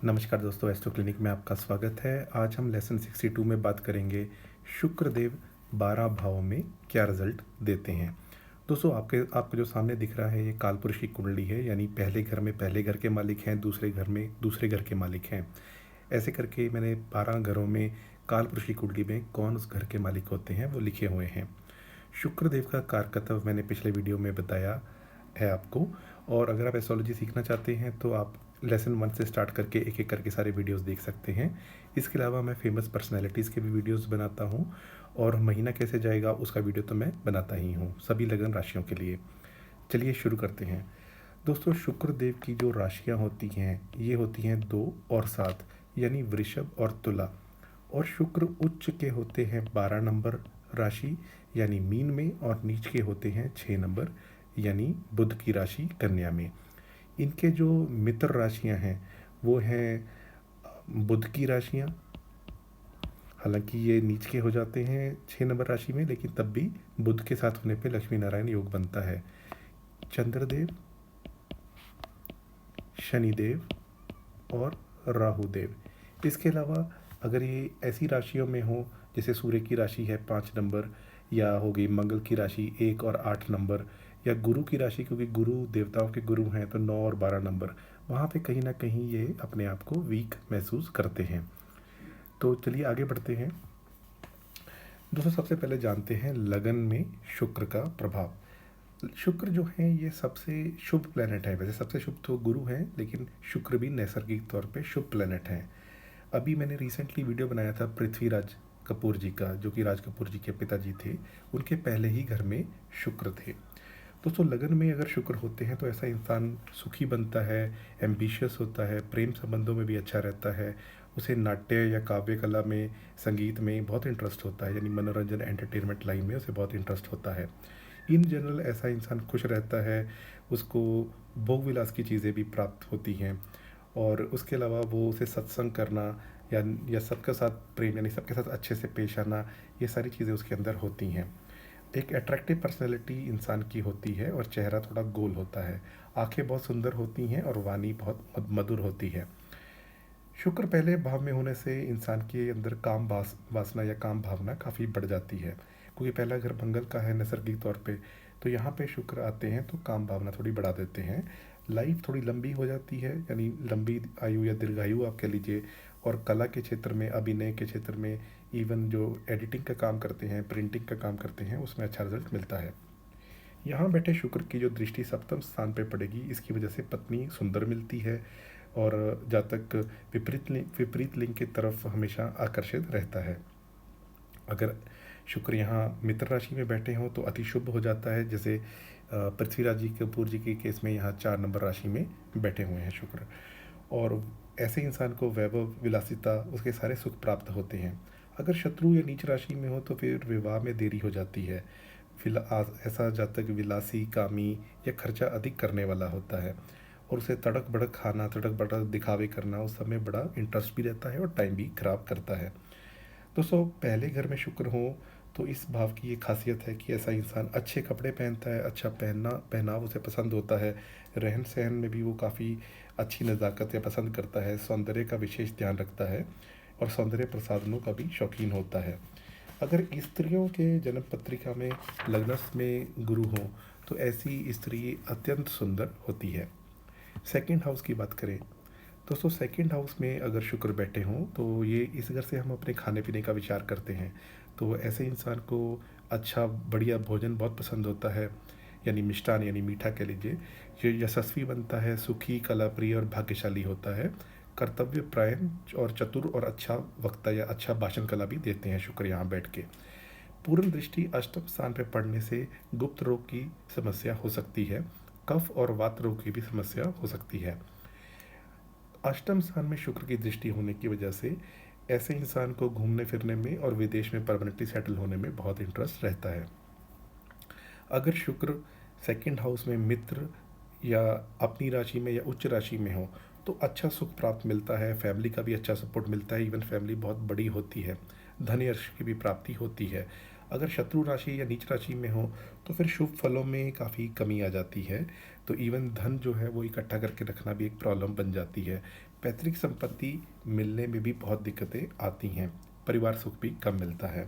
नमस्कार दोस्तों, astro clinic में आपका स्वागत है। आज हम लेसन 62 में बात करेंगे शुक्र देव 12 भावों में क्या रिजल्ट देते हैं। दोस्तों, आपको जो सामने दिख रहा है ये कालपुरुष की कुंडली है, यानी पहले घर में पहले घर के मालिक हैं, दूसरे घर में दूसरे घर के मालिक हैं। ऐसे करके मैंने 12 घरों में कालपुरुष की कुंडली में कौन उस घर के मालिक होते हैं वो लिखे हुए हैं। शुक्र देव का कारकत्व मैंने पिछले वीडियो में बताया है आपको। और अगर आप एस्ट्रोलॉजी सीखना चाहते हैं तो आप लेसन 1 से स्टार्ट करके एक एक करके सारे वीडियोस देख सकते हैं। इसके अलावा मैं फेमस पर्सनैलिटीज़ के भी वीडियोस बनाता हूँ, और महीना कैसे जाएगा उसका वीडियो तो मैं बनाता ही हूँ सभी लगन राशियों के लिए। चलिए शुरू करते हैं। दोस्तों, शुक्र देव की जो राशियाँ होती हैं ये होती हैं 2 और 7, यानी वृषभ और तुला। और शुक्र उच्च के होते हैं 12 नंबर राशि यानी मीन में, और नीच के होते हैं 6 नंबर यानी बुध की राशि कन्या में। इनके जो मित्र राशियां हैं वो हैं बुध की राशियां। हालांकि ये नीच के हो जाते हैं 6 नंबर राशि में, लेकिन तब भी बुध के साथ होने पे लक्ष्मी नारायण योग बनता है। चंद्रदेव, शनिदेव और राहुदेव। इसके अलावा अगर ये ऐसी राशियों में हो जैसे सूर्य की राशि है 5 नंबर, या हो गई मंगल की राशि 1 और 8 नंबर, या गुरु की राशि, क्योंकि गुरु देवताओं के गुरु हैं तो 9 और 12 नंबर, वहाँ पे कहीं ना कहीं ये अपने आप को वीक महसूस करते हैं। तो चलिए आगे बढ़ते हैं। दोस्तों, सबसे पहले जानते हैं लगन में शुक्र का प्रभाव। शुक्र जो है ये सबसे शुभ प्लेनेट है। वैसे सबसे शुभ तो गुरु हैं, लेकिन शुक्र भी नैसर्गिक तौर पे शुभ प्लेनेट हैं। अभी मैंने रिसेंटली वीडियो बनाया था पृथ्वीराज कपूर जी का, जो कि राज कपूर जी के पिताजी थे। उनके पहले ही घर में शुक्र थे। दोस्तों, लगन में अगर शुक्र होते हैं तो ऐसा इंसान सुखी बनता है, एम्बिशियस होता है, प्रेम संबंधों में भी अच्छा रहता है, उसे नाट्य या काव्य कला में, संगीत में बहुत इंटरेस्ट होता है, यानी मनोरंजन एंटरटेनमेंट लाइन में उसे बहुत इंटरेस्ट होता है। इन जनरल ऐसा इंसान खुश रहता है, उसको भोग विलास की चीज़ें भी प्राप्त होती हैं, और उसके अलावा वो उसे सत्संग करना या सबके साथ प्रेम यानी सबके साथ अच्छे से पेश आना, ये सारी चीज़ें उसके अंदर होती हैं। एक अट्रैक्टिव पर्सनैलिटी इंसान की होती है, और चेहरा थोड़ा गोल होता है, आंखें बहुत सुंदर होती हैं, और वाणी बहुत मधुर होती है। शुक्र पहले भाव में होने से इंसान के अंदर काम वासना या काम भावना काफ़ी बढ़ जाती है, क्योंकि पहला घर मंगल का है नैसर्गिक तौर पे। तो यहाँ पे शुक्र आते हैं तो काम भावना थोड़ी बढ़ा देते हैं। लाइफ थोड़ी लंबी हो जाती है, यानी लंबी आयु या दीर्घायु आप कह लीजिए। और कला के क्षेत्र में, अभिनय के क्षेत्र में, इवन जो एडिटिंग का काम करते हैं, प्रिंटिंग का काम करते हैं, उसमें अच्छा रिजल्ट मिलता है। यहाँ बैठे शुक्र की जो दृष्टि सप्तम स्थान पर पड़ेगी, इसकी वजह से पत्नी सुंदर मिलती है, और जातक विपरीत लिंग की तरफ हमेशा आकर्षित रहता है। अगर शुक्र यहाँ मित्र राशि में बैठे हों तो अति शुभ हो जाता है, जैसे पृथ्वीराज जी कपूर जी के केस में यहाँ 4 नंबर राशि में बैठे हुए हैं शुक्र। और ऐसे इंसान को वैभव, विलासिता, उसके सारे सुख प्राप्त होते हैं। अगर शत्रु या नीच राशि में हो तो फिर विवाह में देरी हो जाती है। ऐसा जातक विलासी, कामी या खर्चा अधिक करने वाला होता है, और उसे तड़क भड़क खाना, तड़क भड़क दिखावे करना, उस समय बड़ा इंटरेस्ट भी रहता है और टाइम भी खराब करता है। दोस्तों, पहले घर में शुक्र हो तो इस भाव की ये खासियत है कि ऐसा इंसान अच्छे कपड़े पहनता है, अच्छा पहनाव उसे पसंद होता है, रहन सहन में भी वो काफ़ी अच्छी नज़ाकत या पसंद करता है, सौंदर्य का विशेष ध्यान रखता है, और सौंदर्य प्रसाधनों का भी शौकीन होता है। अगर स्त्रियों के जन्म पत्रिका में लग्नस्थ में गुरु हो तो ऐसी स्त्री अत्यंत सुंदर होती है। सेकंड हाउस की बात करें दोस्तों, सेकंड हाउस में अगर शुक्र बैठे हों तो ये इस घर से हम अपने खाने पीने का विचार करते हैं। तो ऐसे इंसान को अच्छा बढ़िया भोजन बहुत पसंद होता है, यानी मिष्ठान यानी मीठा कह लीजिए। ये यशस्वी बनता है, सुखी, कलाप्रिय और भाग्यशाली होता है, कर्तव्य प्रायण और चतुर, और अच्छा वक्ता या अच्छा भाषण कला भी देते हैं शुक्र यहाँ बैठ के। पूर्ण दृष्टि अष्टम स्थान पर पड़ने से गुप्त रोग की समस्या हो सकती है, कफ और वात रोग की भी समस्या हो सकती है। अष्टम स्थान में शुक्र की दृष्टि होने की वजह से ऐसे इंसान को घूमने फिरने में और विदेश में परमानेंटली सेटल होने में बहुत इंटरेस्ट रहता है। अगर शुक्र सेकंड हाउस में मित्र या अपनी राशि में या उच्च राशि में हो तो अच्छा सुख प्राप्त मिलता है, फैमिली का भी अच्छा सपोर्ट मिलता है, इवन फैमिली बहुत बड़ी होती है, धन यश की भी प्राप्ति होती है। अगर शत्रु राशि या नीच राशि में हो तो फिर शुभ फलों में काफ़ी कमी आ जाती है। तो इवन धन जो है वो इकट्ठा करके रखना भी एक प्रॉब्लम बन जाती है। पैतृक संपत्ति मिलने में भी बहुत दिक्कतें आती हैं, परिवार सुख भी कम मिलता है।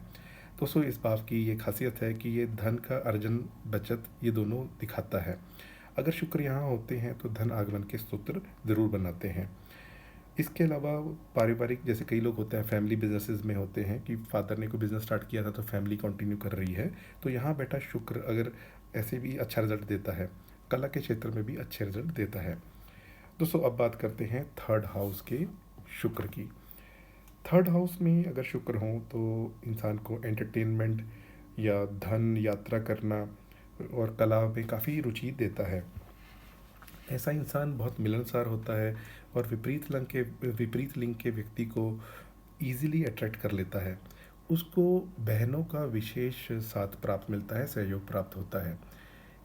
दोस्तों इस भाव की ये खासियत है कि ये धन का अर्जन, बचत, ये दोनों दिखाता है। अगर शुक्र यहाँ होते हैं तो धन आगमन के सूत्र ज़रूर बनाते हैं। इसके अलावा पारिवारिक, जैसे कई लोग होते हैं फैमिली बिजनेसेस में होते हैं कि फादर ने कोई बिज़नेस स्टार्ट किया था तो फैमिली कंटिन्यू कर रही है, तो यहाँ बैठा शुक्र अगर ऐसे भी अच्छा रिजल्ट देता है, कला के क्षेत्र में भी अच्छे रिजल्ट देता है। दोस्तों अब बात करते हैं थर्ड हाउस के शुक्र की। थर्ड हाउस में अगर शुक्र हो तो इंसान को एंटरटेनमेंट या धन, यात्रा करना और कला में काफ़ी रुचि देता है। ऐसा इंसान बहुत मिलनसार होता है और विपरीत लिंग के व्यक्ति को ईज़िली अट्रैक्ट कर लेता है। उसको बहनों का विशेष साथ प्राप्त मिलता है, सहयोग प्राप्त होता है।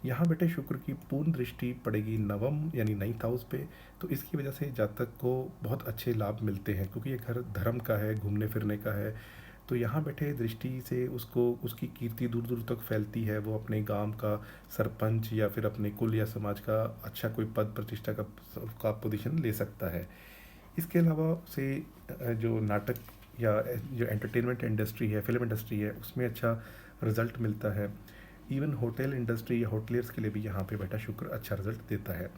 यहाँ बेटे शुक्र की पूर्ण दृष्टि पड़ेगी नवम यानी 9th हाउस पे, तो इसकी वजह से जातक को बहुत अच्छे लाभ मिलते हैं क्योंकि ये घर धर्म का है, घूमने फिरने का है। तो यहाँ बैठे दृष्टि से उसको उसकी कीर्ति दूर दूर तक फैलती है। वो अपने गांव का सरपंच या फिर अपने कुल या समाज का अच्छा कोई पद प्रतिष्ठा का पोजीशन ले सकता है। इसके अलावा से जो नाटक या जो एंटरटेनमेंट इंडस्ट्री है, फिल्म इंडस्ट्री है, उसमें अच्छा रिजल्ट मिलता है। इवन होटल इंडस्ट्री या होटलियर्स के लिए भी यहाँ पे बैठा शुक्र अच्छा रिजल्ट देता है।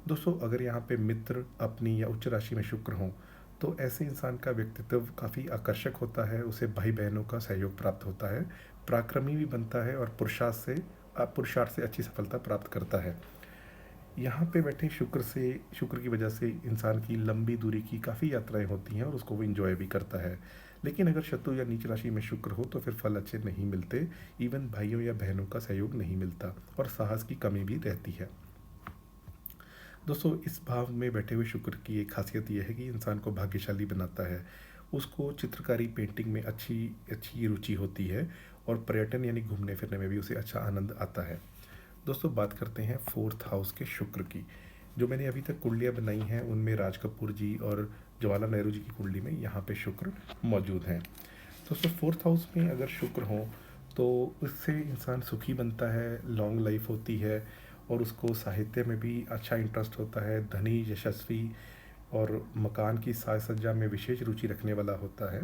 दोस्तों अगर यहाँ पे मित्र अपनी या उच्च राशि में शुक्र हों तो ऐसे इंसान का व्यक्तित्व काफ़ी आकर्षक होता है, उसे भाई बहनों का सहयोग प्राप्त होता है, पराक्रमी भी बनता है और पुरुषार्थ से अच्छी सफलता प्राप्त करता है। यहाँ पे बैठे शुक्र की वजह से इंसान की लंबी दूरी की काफ़ी यात्राएं होती हैं और उसको वो इंजॉय भी करता है। लेकिन अगर शत्रु या नीच राशि में शुक्र हो तो फिर फल अच्छे नहीं मिलते, इवन भाइयों या बहनों का सहयोग नहीं मिलता और साहस की कमी भी रहती है। दोस्तों इस भाव में बैठे हुए शुक्र की एक खासियत यह है कि इंसान को भाग्यशाली बनाता है। उसको चित्रकारी, पेंटिंग में अच्छी अच्छी रुचि होती है और पर्यटन यानी घूमने फिरने में भी उसे अच्छा आनंद आता है। दोस्तों बात करते हैं फोर्थ हाउस के शुक्र की। जो मैंने अभी तक कुंडलियाँ बनाई हैं उनमें राज कपूर जी और जवाहरलाल नेहरू जी की कुंडली में यहाँ पे शुक्र मौजूद हैं। दोस्तों फोर्थ हाउस में अगर शुक्र हो तो उससे इंसान सुखी बनता है, लॉन्ग लाइफ होती है और उसको साहित्य में भी अच्छा इंटरेस्ट होता है, धनी, यशस्वी और मकान की साज सज्जा में विशेष रुचि रखने वाला होता है।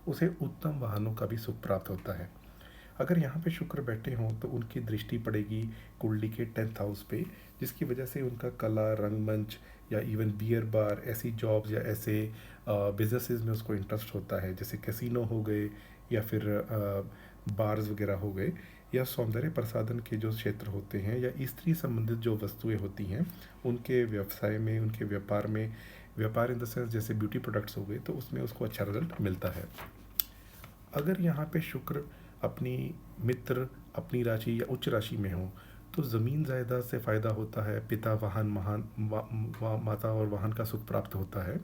उसे उत्तम वाहनों का भी सुख प्राप्त होता है। अगर यहाँ पे शुक्र बैठे हों तो उनकी दृष्टि पड़ेगी कुंडली के 10th हाउस पे, जिसकी वजह से उनका कला, रंगमंच या इवन बियर बार, ऐसी जॉब्स या ऐसे बिजनेसेस में उसको इंटरेस्ट होता है, जैसे कैसीनो हो गए या फिर बार्स वगैरह हो गए, या सौंदर्य प्रसाधन के जो क्षेत्र होते हैं या स्त्री संबंधित जो वस्तुएं होती हैं उनके व्यवसाय में, उनके व्यापार इन द सेंस जैसे ब्यूटी प्रोडक्ट्स हो गए, तो उसमें उसको अच्छा रिजल्ट मिलता है। अगर यहाँ पे शुक्र अपनी मित्र, अपनी राशि या उच्च राशि में हो तो ज़मीन जायदाद से फ़ायदा होता है, पिता, वाहन, माता और वाहन का सुख प्राप्त होता है।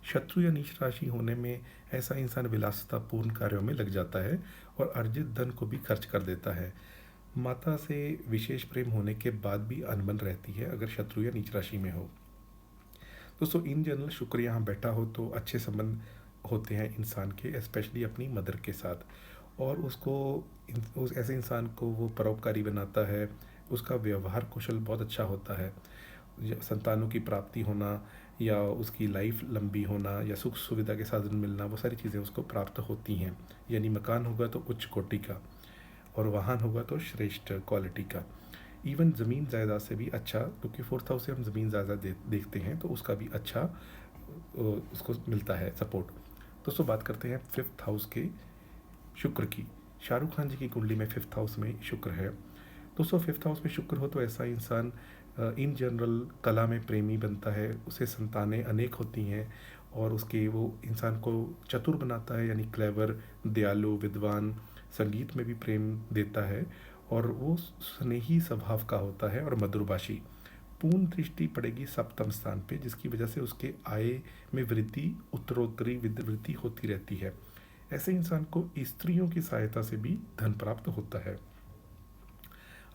शत्रु या नीच राशि होने में ऐसा इंसान विलासितापूर्ण कार्यों में लग जाता है और अर्जित धन को भी खर्च कर देता है। माता से विशेष प्रेम होने के बाद भी अनबन रहती है अगर शत्रु या नीच राशि में हो। दोस्तों इन जनरल शुक्र यहाँ बैठा हो तो अच्छे संबंध होते हैं इंसान के, स्पेशली अपनी मदर के साथ, और उस ऐसे इंसान को वो परोपकारी बनाता है। उसका व्यवहार कौशल बहुत अच्छा होता है। संतानों की प्राप्ति होना या उसकी लाइफ लंबी होना या सुख सुविधा के साधन मिलना, वो सारी चीज़ें उसको प्राप्त होती हैं। यानी मकान होगा तो उच्च कोटि का और वाहन होगा तो श्रेष्ठ क्वालिटी का। इवन ज़मीन जायदाद से भी अच्छा, क्योंकि फोर्थ हाउस से हम ज़मीन जायदाद देखते हैं तो उसका भी अच्छा उसको मिलता है सपोर्ट। दोस्तों बात करते हैं फिफ्थ हाउस के शुक्र की। शाहरुख खान जी की कुंडली में फिफ्थ हाउस में शुक्र है। दोस्तों फिफ्थ हाउस में शुक्र हो तो ऐसा इंसान इन जनरल कला में प्रेमी बनता है, उसे संतानें अनेक होती हैं और उसके वो इंसान को चतुर बनाता है, यानी क्लेवर, दयालु, विद्वान, संगीत में भी प्रेम देता है और वो स्नेही स्वभाव का होता है और मधुरभाषी। पूर्ण दृष्टि पड़ेगी सप्तम स्थान पे, जिसकी वजह से उसके आय में वृद्धि, उत्तरोत्तरी वृद्धि होती रहती है। ऐसे इंसान को स्त्रियों की सहायता से भी धन प्राप्त होता है।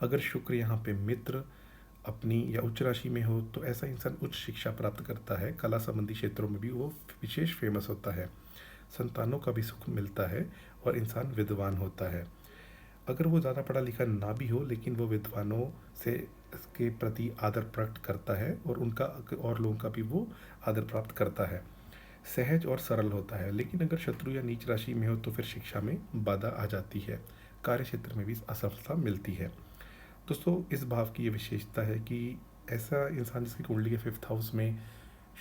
अगर शुक्र यहाँ पे मित्र, अपनी या उच्च राशि में हो तो ऐसा इंसान उच्च शिक्षा प्राप्त करता है, कला संबंधी क्षेत्रों में भी वो विशेष फेमस होता है, संतानों का भी सुख मिलता है और इंसान विद्वान होता है। अगर वो ज़्यादा पढ़ा लिखा ना भी हो लेकिन वो विद्वानों से इसके प्रति आदर प्रकट करता है और उनका और लोगों का भी वो आदर प्राप्त करता है। सहज और सरल होता है, लेकिन अगर शत्रु या नीच राशि में हो तो फिर शिक्षा में बाधा आ जाती है, कार्य क्षेत्र में भी असफलता मिलती है। दोस्तों, इस भाव की ये विशेषता है कि ऐसा इंसान जिसकी कुंडली के 5th हाउस में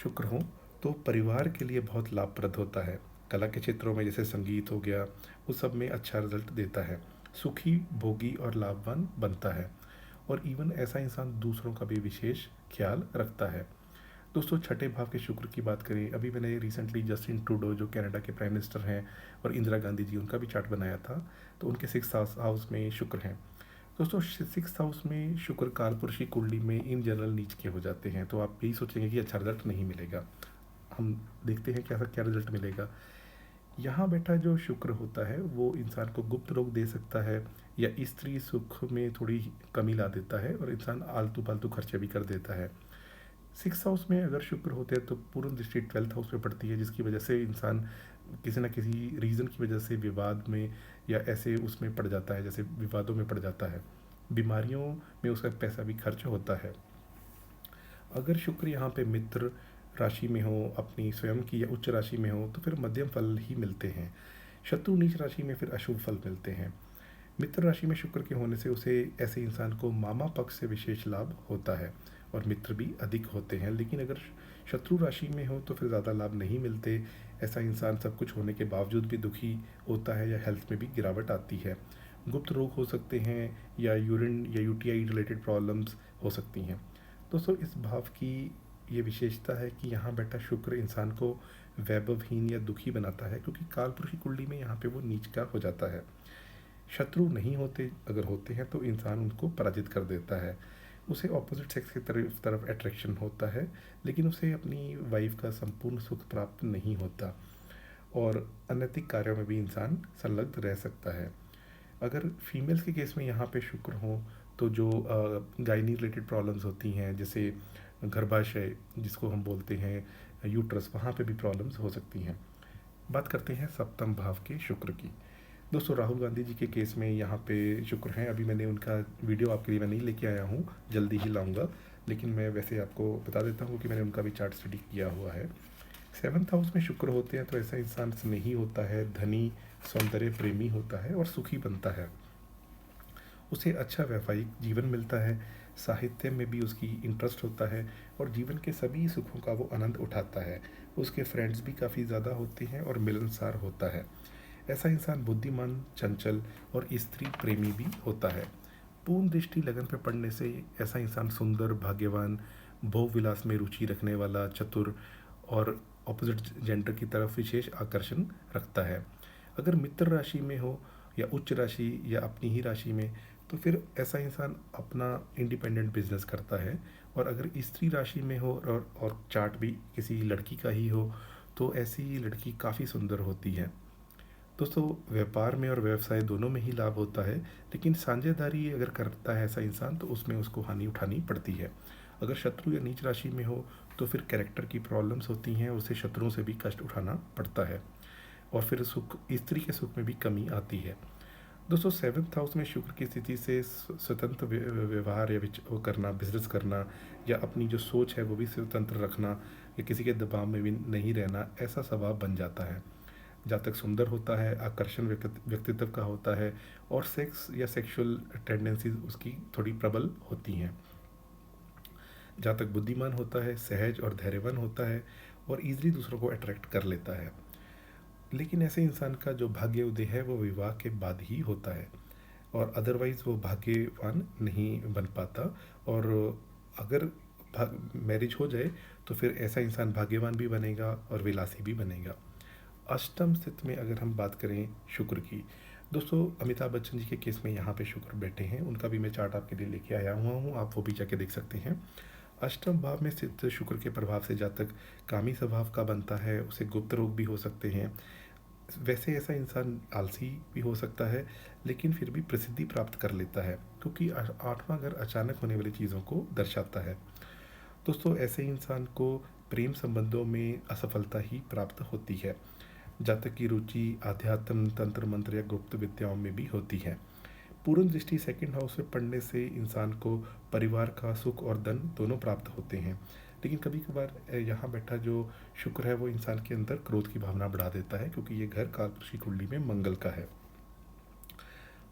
शुक्र हो तो परिवार के लिए बहुत लाभप्रद होता है। कला के क्षेत्रों में जैसे संगीत हो गया, उस सब में अच्छा रिजल्ट देता है। सुखी, भोगी और लाभवान बनता है। और इवन ऐसा इंसान दूसरों का भी विशेष ख्याल रखता है। दोस्तों, छठे भाव के शुक्र की बात करें, अभी मैंने रिसेंटली जस्टिन ट्रूडो जो कनाडा के प्राइम मिनिस्टर हैं और इंदिरा गांधी जी, उनका भी चार्ट बनाया था, तो उनके 6th हाउस में शुक्र हैं। दोस्तों, 6th हाउस में शुक्र कालपुरुष की कुंडली में इन जनरल नीच के हो जाते हैं, तो आप यही सोचेंगे कि अच्छा रिजल्ट नहीं मिलेगा। हम देखते हैं क्या क्या रिजल्ट मिलेगा। यहाँ बैठा जो शुक्र होता है वो इंसान को गुप्त रोग दे सकता है या स्त्री सुख में थोड़ी कमी ला देता है और इंसान आलतू फालतू खर्चे भी कर देता है। 6th हाउस में अगर शुक्र होते हैं तो पूर्ण दृष्टि 12th हाउस में पड़ती है, जिसकी वजह से इंसान किसी न किसी रीज़न की वजह से विवाद में या ऐसे उसमें पड़ जाता है, जैसे विवादों में पड़ जाता है। बीमारियों में उसका पैसा भी खर्च होता है। अगर शुक्र यहाँ पे मित्र राशि में हो, अपनी स्वयं की या उच्च राशि में हो, तो फिर मध्यम फल ही मिलते हैं। शत्रु नीच राशि में फिर अशुभ फल मिलते हैं। मित्र राशि में शुक्र के होने से उसे ऐसे इंसान को मामा पक्ष से विशेष लाभ होता है और मित्र भी अधिक होते हैं। लेकिन अगर शत्रु राशि में हो तो फिर ज़्यादा लाभ नहीं मिलते। ऐसा इंसान सब कुछ होने के बावजूद भी दुखी होता है या हेल्थ में भी गिरावट आती है। गुप्त रोग हो सकते हैं या यूरिन या यूटीआई रिलेटेड प्रॉब्लम्स हो सकती हैं। दोस्तों, इस भाव की ये विशेषता है कि यहाँ बैठा शुक्र इंसान को वैभवहीन या दुखी बनाता है, क्योंकि कालपुरुष की कुंडली में यहाँ पे वो नीच का हो जाता है। शत्रु नहीं होते, अगर होते हैं तो इंसान उनको पराजित कर देता है। उसे ऑपोजिट सेक्स की तरफ अट्रैक्शन होता है, लेकिन उसे अपनी वाइफ का संपूर्ण सुख प्राप्त नहीं होता और अनैतिक कार्यों में भी इंसान संलग्न रह सकता है। अगर फीमेल्स के केस में यहाँ पे शुक्र हो तो जो गायनी रिलेटेड प्रॉब्लम्स होती हैं, जैसे गर्भाशय जिसको हम बोलते हैं, यूट्रस, वहाँ पे भी प्रॉब्लम्स हो सकती हैं। बात करते हैं 7th भाव के शुक्र की। दोस्तों, राहुल गांधी जी के केस में यहाँ पे शुक्र हैं। अभी मैंने उनका वीडियो आपके लिए मैं नहीं लेके आया हूँ, जल्दी ही लाऊंगा, लेकिन मैं वैसे आपको बता देता हूँ कि मैंने उनका भी चार्ट स्टडी किया हुआ है। 7th हाउस में शुक्र होते हैं तो ऐसा इंसान स्नेही होता है, धनी, सौंदर्य प्रेमी होता है और सुखी बनता है। उसे अच्छा वैवाहिक जीवन मिलता है, साहित्य में भी उसकी इंटरेस्ट होता है और जीवन के सभी सुखों का वो आनंद उठाता है। उसके फ्रेंड्स भी काफ़ी ज़्यादा होते हैं और मिलनसार होता है। ऐसा इंसान बुद्धिमान, चंचल और स्त्री प्रेमी भी होता है। पूर्ण दृष्टि लगन पर पड़ने से ऐसा इंसान सुंदर, भाग्यवान, भोग विलास में रुचि रखने वाला, चतुर और ऑपोजिट जेंडर की तरफ विशेष आकर्षण रखता है। अगर मित्र राशि में हो या उच्च राशि या अपनी ही राशि में, तो फिर ऐसा इंसान अपना इंडिपेंडेंट बिजनेस करता है। और अगर स्त्री राशि में हो और चार्ट भी किसी लड़की का ही हो, तो ऐसी लड़की काफ़ी सुंदर होती है। दोस्तों, व्यापार में और व्यवसाय दोनों में ही लाभ होता है, लेकिन साझेदारी अगर करता है ऐसा इंसान तो उसमें उसको हानि उठानी पड़ती है। अगर शत्रु या नीच राशि में हो तो फिर कैरेक्टर की प्रॉब्लम्स होती हैं, उसे शत्रुओं से भी कष्ट उठाना पड़ता है और फिर सुख, स्त्री के सुख में भी कमी आती है। दोस्तों, 7th हाउस में शुक्र की स्थिति से स्वतंत्र व्यवहार या वो करना, बिजनेस करना या अपनी जो सोच है वो भी स्वतंत्र रखना या किसी के दबाव में भी नहीं रहना, ऐसा स्वभाव बन जाता है। जातक सुंदर होता है, आकर्षण व्यक्तित्व का होता है और सेक्स या सेक्सुअल टेंडेंसीज उसकी थोड़ी प्रबल होती हैं। जातक बुद्धिमान होता है, सहज और धैर्यवान होता है और ईजिली दूसरों को अट्रैक्ट कर लेता है। लेकिन ऐसे इंसान का जो भाग्य उदय है वो विवाह के बाद ही होता है और अदरवाइज़ वो भाग्यवान नहीं बन पाता। और अगर मैरिज हो जाए तो फिर ऐसा इंसान भाग्यवान भी बनेगा और विलासी भी बनेगा। अष्टम स्थिति में अगर हम बात करें शुक्र की, दोस्तों अमिताभ बच्चन जी के केस में यहाँ पे शुक्र बैठे हैं, उनका भी मैं चार्ट आपके लिए लेके आया हुआ हूँ, आप वो भी जाके देख सकते हैं। अष्टम भाव में स्थित शुक्र के प्रभाव से जातक कामी स्वभाव का बनता है, उसे गुप्त रोग भी हो सकते हैं। वैसे ऐसा इंसान आलसी भी हो सकता है, लेकिन फिर भी प्रसिद्धि प्राप्त कर लेता है, क्योंकि 8वां घर अचानक होने वाली चीज़ों को दर्शाता है। दोस्तों, ऐसे इंसान को प्रेम संबंधों में असफलता ही प्राप्त होती है। जातक की रुचि आध्यात्म, तंत्र मंत्र या गुप्त विद्याओं में भी होती है। पूर्ण दृष्टि सेकंड हाउस में पढ़ने से इंसान को परिवार का सुख और धन दोनों प्राप्त होते हैं। लेकिन कभी कभार यहाँ बैठा जो शुक्र है वो इंसान के अंदर क्रोध की भावना बढ़ा देता है, क्योंकि ये घर कालपुरुष की कुंडली में मंगल का है।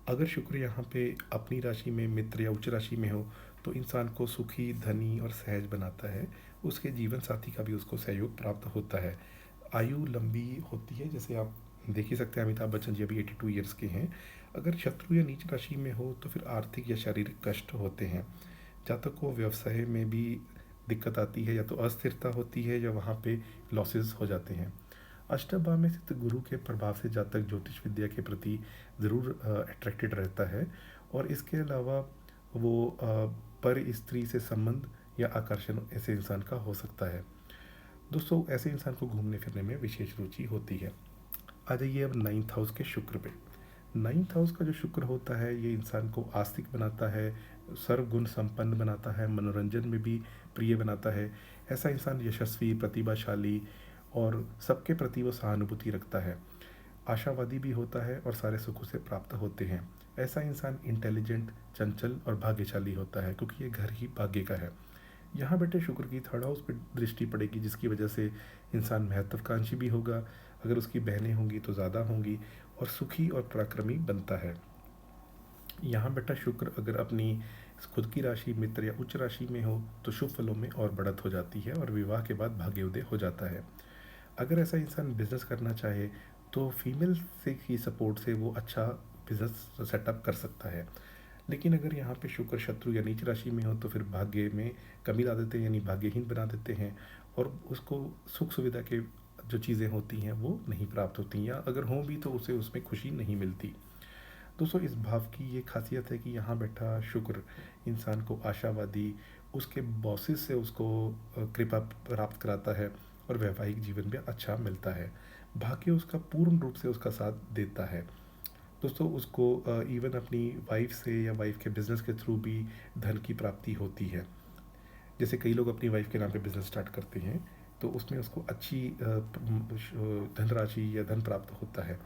अगर शुक्र यहाँ पे अपनी राशि में मित्र या उच्च राशि में हो तो इंसान को सुखी, धनी और सहज बनाता है। उसके जीवन साथी का भी उसको सहयोग प्राप्त होता है। आयु लंबी होती है, जैसे आप देख ही सकते हैं अमिताभ बच्चन जी अभी 82 ईयर्स के हैं। अगर शत्रु या नीच राशि में हो तो फिर आर्थिक या शारीरिक कष्ट होते हैं। जातक को व्यवसाय में भी दिक्कत आती है, या तो अस्थिरता होती है या वहाँ पे लॉसेस हो जाते हैं। अष्टम भाव में स्थित गुरु के प्रभाव से जातक ज्योतिष विद्या के प्रति ज़रूर अट्रैक्टेड रहता है, और इसके अलावा वो पर स्त्री से संबंध या आकर्षण ऐसे इंसान का हो सकता है। दोस्तों, ऐसे इंसान को घूमने फिरने में विशेष रुचि होती है। आ जाइए अब 9th हाउस के शुक्र पे। 9th हाउस का जो शुक्र होता है ये इंसान को आस्तिक बनाता है, सर्वगुण संपन्न बनाता है, मनोरंजन में भी प्रिय बनाता है। ऐसा इंसान यशस्वी, प्रतिभाशाली और सबके प्रति वो सहानुभूति रखता है। आशावादी भी होता है और सारे सुखों से प्राप्त होते हैं। ऐसा इंसान इंटेलिजेंट, चंचल और भाग्यशाली होता है, क्योंकि ये घर ही भाग्य का है। यहाँ बेटे शुक्र की 3rd हाउस पर दृष्टि पड़ेगी, जिसकी वजह से इंसान महत्वाकांक्षी भी होगा। अगर उसकी बहनें होंगी तो ज़्यादा होंगी, और सुखी और पराक्रमी बनता है। यहाँ बेटा शुक्र अगर अपनी खुद की राशि, मित्र या उच्च राशि में हो तो शुभ फलों में और बढ़त हो जाती है, और विवाह के बाद भाग्योदय हो जाता है। अगर ऐसा इंसान बिजनेस करना चाहे तो फीमेल से की सपोर्ट से वो अच्छा बिजनेस सेटअप कर सकता है। लेकिन अगर यहाँ पे शुक्र शत्रु या नीच राशि में हो तो फिर भाग्य में कमी ला देते हैं, यानी भाग्यहीन बना देते हैं, और उसको सुख सुविधा के जो चीज़ें होती हैं वो नहीं प्राप्त होती, या अगर हों भी तो उसे उसमें खुशी नहीं मिलती। दोस्तों, इस भाव की ये खासियत है कि यहाँ बैठा शुक्र इंसान को आशावादी, उसके बॉसेस से उसको कृपा प्राप्त कराता है, और वैवाहिक जीवन भी अच्छा मिलता है। भाग्य उसका पूर्ण रूप से उसका साथ देता है। दोस्तों, उसको इवन अपनी वाइफ से या वाइफ के बिजनेस के थ्रू भी धन की प्राप्ति होती है। जैसे कई लोग अपनी वाइफ के नाम पे बिजनेस स्टार्ट करते हैं तो उसमें उसको अच्छी धनराशि या धन प्राप्त होता है।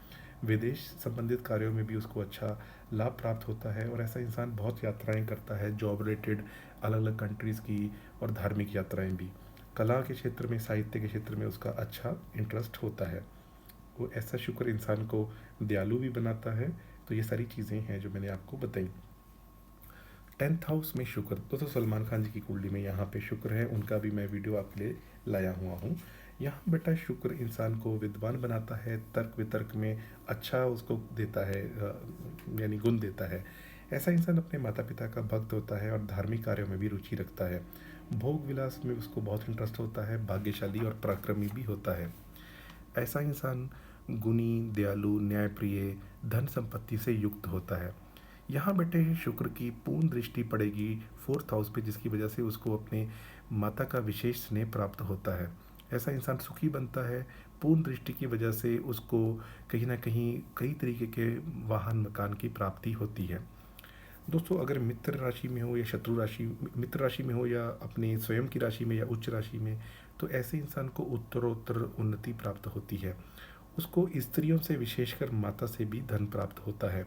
विदेश संबंधित कार्यों में भी उसको अच्छा लाभ प्राप्त होता है, और ऐसा इंसान बहुत यात्राएं करता है, जॉब रिलेटेड, अलग अलग कंट्रीज़ की, और धार्मिक यात्राएं भी। कला के क्षेत्र में, साहित्य के क्षेत्र में उसका अच्छा इंटरेस्ट होता है। वो ऐसा शुक्र इंसान को दयालु भी बनाता है। तो ये सारी चीज़ें हैं जो मैंने आपको बताई। 10th हाउस में शुक्र, दोस्तों सलमान खान जी की कुंडली में यहाँ पे शुक्र है, उनका भी मैं वीडियो आपके लिए लाया हुआ हूँ। यहाँ बेटा शुक्र इंसान को विद्वान बनाता है, तर्क वितर्क में अच्छा उसको देता है, यानी गुण देता है। ऐसा इंसान अपने माता पिता का भक्त होता है और धार्मिक कार्यों में भी रुचि रखता है। भोग विलास में उसको बहुत इंटरेस्ट होता है, भाग्यशाली और पराक्रमी भी होता है। ऐसा इंसान गुणी, दयालु, न्यायप्रिय, धन संपत्ति से युक्त होता है। यहाँ बेटे शुक्र की पूर्ण दृष्टि पड़ेगी 4th हाउस पे, जिसकी वजह से उसको अपने माता का विशेष स्नेह प्राप्त होता है। ऐसा इंसान सुखी बनता है। पूर्ण दृष्टि की वजह से उसको कहीं ना कहीं कई तरीके के वाहन, मकान की प्राप्ति होती है। दोस्तों, अगर मित्र राशि में हो या शत्रु राशि, मित्र राशि में हो या अपने स्वयं की राशि में या उच्च राशि में, तो ऐसे इंसान को उत्तरोत्तर उन्नति प्राप्त होती है। उसको स्त्रियों से, विशेषकर माता से भी धन प्राप्त होता है।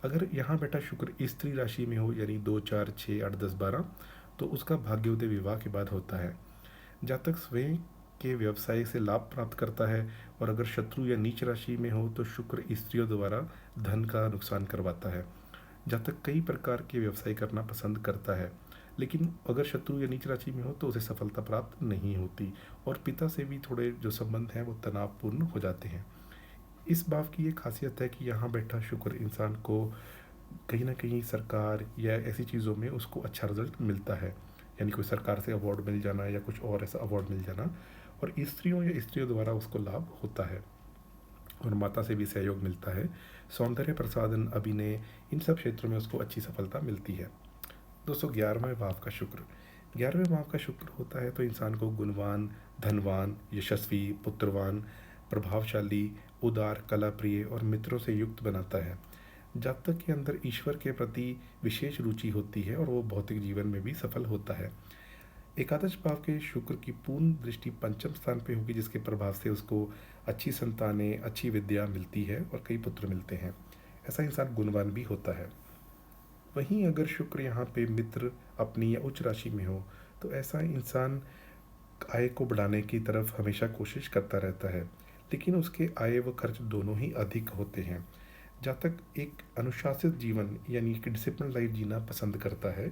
अगर यहाँ बेटा शुक्र स्त्री राशि में हो, यानी 2, 4, 6, 8, 10, 12, तो उसका भाग्योदय विवाह के बाद होता है। जातक स्वयं के व्यवसाय से लाभ प्राप्त करता है, और अगर शत्रु या नीच राशि में हो तो शुक्र स्त्रियों द्वारा धन का नुकसान करवाता है। जातक कई प्रकार के व्यवसाय करना पसंद करता है, लेकिन अगर शत्रु या नीच राशि में हो तो उसे सफलता प्राप्त नहीं होती, और पिता से भी थोड़े जो संबंध हैं वो तनावपूर्ण हो जाते हैं। इस भाव की ये खासियत है कि यहाँ बैठा शुक्र इंसान को कहीं ना कहीं सरकार या ऐसी चीज़ों में उसको अच्छा रिजल्ट मिलता है, यानी कोई सरकार से अवार्ड मिल जाना या कुछ और ऐसा अवार्ड मिल जाना, और स्त्रियों या स्त्रियों द्वारा उसको लाभ होता है, और माता से भी सहयोग मिलता है। सौंदर्य प्रसाधन, अभिनय, इन सब क्षेत्रों में उसको अच्छी सफलता मिलती है। दोस्तों, 11वें भाव का शुक्र, 11वें भाव का शुक्र होता है तो इंसान को गुणवान, धनवान, यशस्वी, पुत्रवान, प्रभावशाली, उदार, कला प्रिय और मित्रों से युक्त बनाता है। जातक के अंदर ईश्वर के प्रति विशेष रुचि होती है, और वो भौतिक जीवन में भी सफल होता है। एकादश भाव के शुक्र की पूर्ण दृष्टि पंचम स्थान पे होगी, जिसके प्रभाव से उसको अच्छी संतानें, अच्छी विद्या मिलती है और कई पुत्र मिलते हैं। ऐसा इंसान गुणवान भी होता है। वहीं अगर शुक्र यहाँ पे मित्र अपनी या उच्च राशि में हो तो ऐसा इंसान आय को बढ़ाने की तरफ हमेशा कोशिश करता रहता है, लेकिन उसके आय व खर्च दोनों ही अधिक होते हैं। जहाँ तक एक अनुशासित जीवन यानी कि डिसिप्लिन लाइफ जीना पसंद करता है।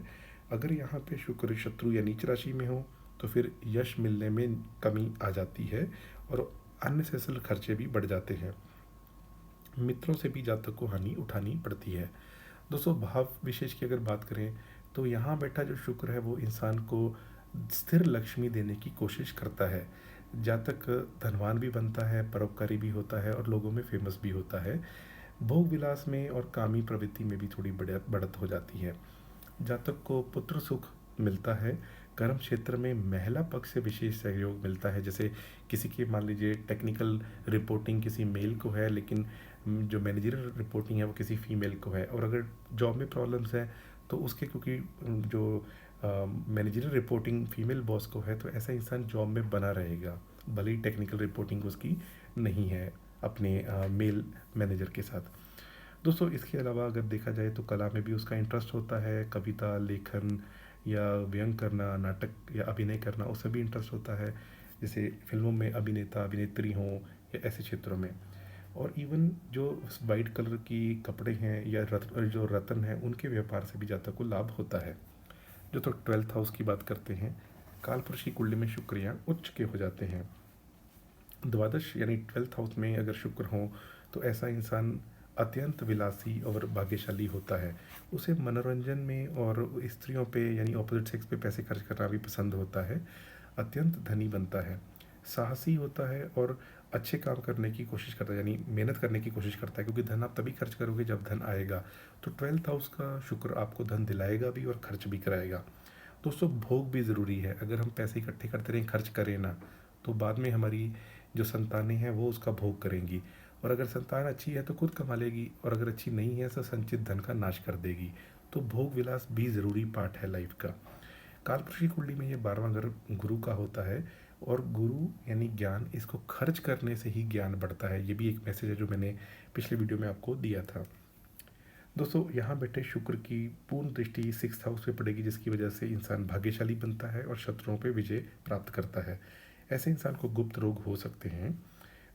अगर यहाँ पे शुक्र शत्रु या नीच राशि में हो तो फिर यश मिलने में कमी आ जाती है और अननेसेसरी खर्चे भी बढ़ जाते हैं। मित्रों से भी जातक को हानि उठानी पड़ती है। दोस्तों, भाव विशेष की अगर बात करें तो यहाँ बैठा जो शुक्र है वो इंसान को स्थिर लक्ष्मी देने की कोशिश करता है। जातक धनवान भी बनता है, परोपकारी भी होता है और लोगों में फेमस भी होता है। भोग विलास में और कामी प्रवृत्ति में भी थोड़ी बढ़त हो जाती है। जातक को पुत्र सुख मिलता है। कर्म क्षेत्र में महिला पक्ष से विशेष सहयोग मिलता है। जैसे किसी की मान लीजिए टेक्निकल रिपोर्टिंग किसी मेल को है, लेकिन जो मैनेजरल रिपोर्टिंग है वो किसी फीमेल को है, और अगर जॉब में प्रॉब्लम्स है तो उसके क्योंकि जो मैनेजरल रिपोर्टिंग फीमेल बॉस को है तो ऐसा इंसान जॉब में बना रहेगा, भले ही टेक्निकल रिपोर्टिंग उसकी नहीं है अपने मेल मैनेजर के साथ। दोस्तों, इसके अलावा अगर देखा जाए तो कला में भी उसका इंटरेस्ट होता है। कविता लेखन या व्यंग करना, नाटक या अभिनय करना, उसमें भी इंटरेस्ट होता है। जैसे फिल्मों में अभिनेता अभिनेत्री हों या ऐसे क्षेत्रों में। और इवन जो वाइट कलर की कपड़े हैं या जो रत्न है उनके व्यापार से भी जातक को लाभ होता है। जो तो 12th हाउस की बात करते हैं, कालपुरुष की कुंडली में शुक्र यहाँ उच्च के हो जाते हैं। द्वादश यानी 12th हाउस में अगर शुक्र हो तो ऐसा इंसान अत्यंत विलासी और भाग्यशाली होता है। उसे मनोरंजन में और स्त्रियों पे यानी ऑपोजिट सेक्स पे पैसे खर्च करना भी पसंद होता है। अत्यंत धनी बनता है, साहसी होता है और अच्छे काम करने की कोशिश करता है, यानी मेहनत करने की कोशिश करता है, क्योंकि धन आप तभी खर्च करोगे जब धन आएगा। तो 12th हाउस का शुक्र आपको धन दिलाएगा भी और खर्च भी कराएगा। दोस्तों, भोग भी ज़रूरी है। अगर हम पैसे इकट्ठे करते रहें, खर्च करें ना, तो बाद में हमारी जो संतानें हैं वो उसका भोग करेंगी। और अगर संतान अच्छी है तो खुद कमा लेगी, और अगर अच्छी नहीं है तो संचित धन का नाश कर देगी। तो भोग विलास भी ज़रूरी पार्ट है लाइफ का। कालपुरुष की कुंडली में ये 12वां घर गुरु का होता है, और गुरु यानी ज्ञान, इसको खर्च करने से ही ज्ञान बढ़ता है। ये भी एक मैसेज है जो मैंने पिछले वीडियो में आपको दिया था। दोस्तों, यहाँ बैठे शुक्र की पूर्ण दृष्टि 6th हाउस पे पड़ेगी, जिसकी वजह से इंसान भाग्यशाली बनता है और शत्रुओं पे विजय प्राप्त करता है। ऐसे इंसान को गुप्त रोग हो सकते हैं।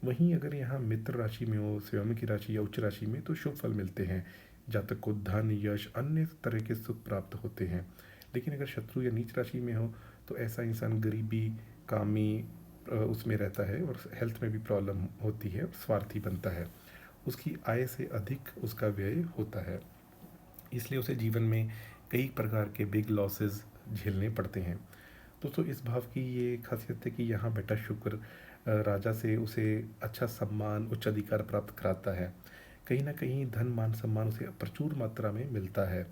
वहीं अगर यहाँ मित्र राशि में हो, स्वयं की राशि या उच्च राशि में, तो शुभ फल मिलते हैं। जातक को धन, यश, अन्य तरह के सुख प्राप्त होते हैं। लेकिन अगर शत्रु या नीच राशि में हो तो ऐसा इंसान गरीबी, कामी उसमें रहता है और हेल्थ में भी प्रॉब्लम होती है, स्वार्थी बनता है। उसकी आय से अधिक उसका व्यय होता है, इसलिए उसे जीवन में कई प्रकार के बिग लॉसेस झेलने पड़ते हैं। दोस्तों, इस भाव की ये खासियत है कि यहाँ बैठा शुक्र राजा से उसे अच्छा सम्मान, उच्च अधिकार प्राप्त कराता है। कहीं ना कहीं धन, मान, सम्मान उसे प्रचुर मात्रा में मिलता है।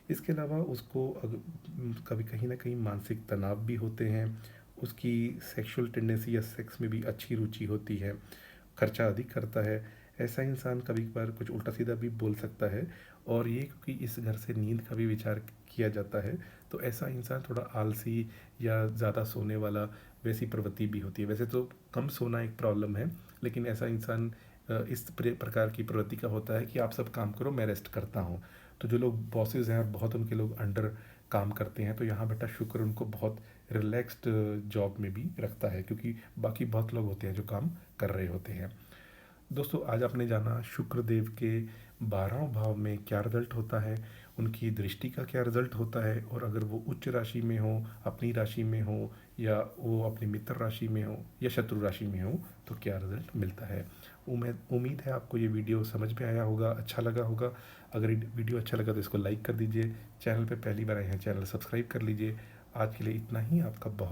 इसके अलावा उसको कभी कहीं ना कहीं मानसिक तनाव भी होते हैं। उसकी सेक्सुअल टेंडेंसी या सेक्स में भी अच्छी रुचि होती है। खर्चा अधिक करता है। ऐसा इंसान कभी कभार कुछ उल्टा सीधा भी बोल सकता है, और ये क्योंकि इस घर से नींद का भी विचार किया जाता है तो ऐसा इंसान थोड़ा आलसी या ज़्यादा सोने वाला, वैसी प्रवृत्ति भी होती है। वैसे तो कम सोना एक प्रॉब्लम है, लेकिन ऐसा इंसान इस प्रकार की प्रवृत्ति का होता है कि आप सब काम करो, मैं रेस्ट करता हूँ। तो जो लोग बॉसेज हैं और बहुत उनके लोग अंडर काम करते हैं, तो यहाँ बेटा शुक्र उनको बहुत रिलैक्स्ड जॉब में भी रखता है, क्योंकि बाकी बहुत लोग होते हैं जो काम कर रहे होते हैं। दोस्तों, आज आपने जाना शुक्रदेव के 12वें भाव में क्या रिजल्ट होता है, उनकी दृष्टि का क्या रिजल्ट होता है, और अगर वो उच्च राशि में हो, अपनी राशि में हो, या वो अपनी मित्र राशि में हो या शत्रु राशि में हो, तो क्या रिजल्ट मिलता है। उम्मीद है आपको ये वीडियो समझ में आया होगा, अच्छा लगा होगा। अगर वीडियो अच्छा लगा तो इसको लाइक कर दीजिए। चैनल पर पहली बार आए हैं, चैनल सब्सक्राइब कर लीजिए। आज के लिए इतना ही। आपका बहुत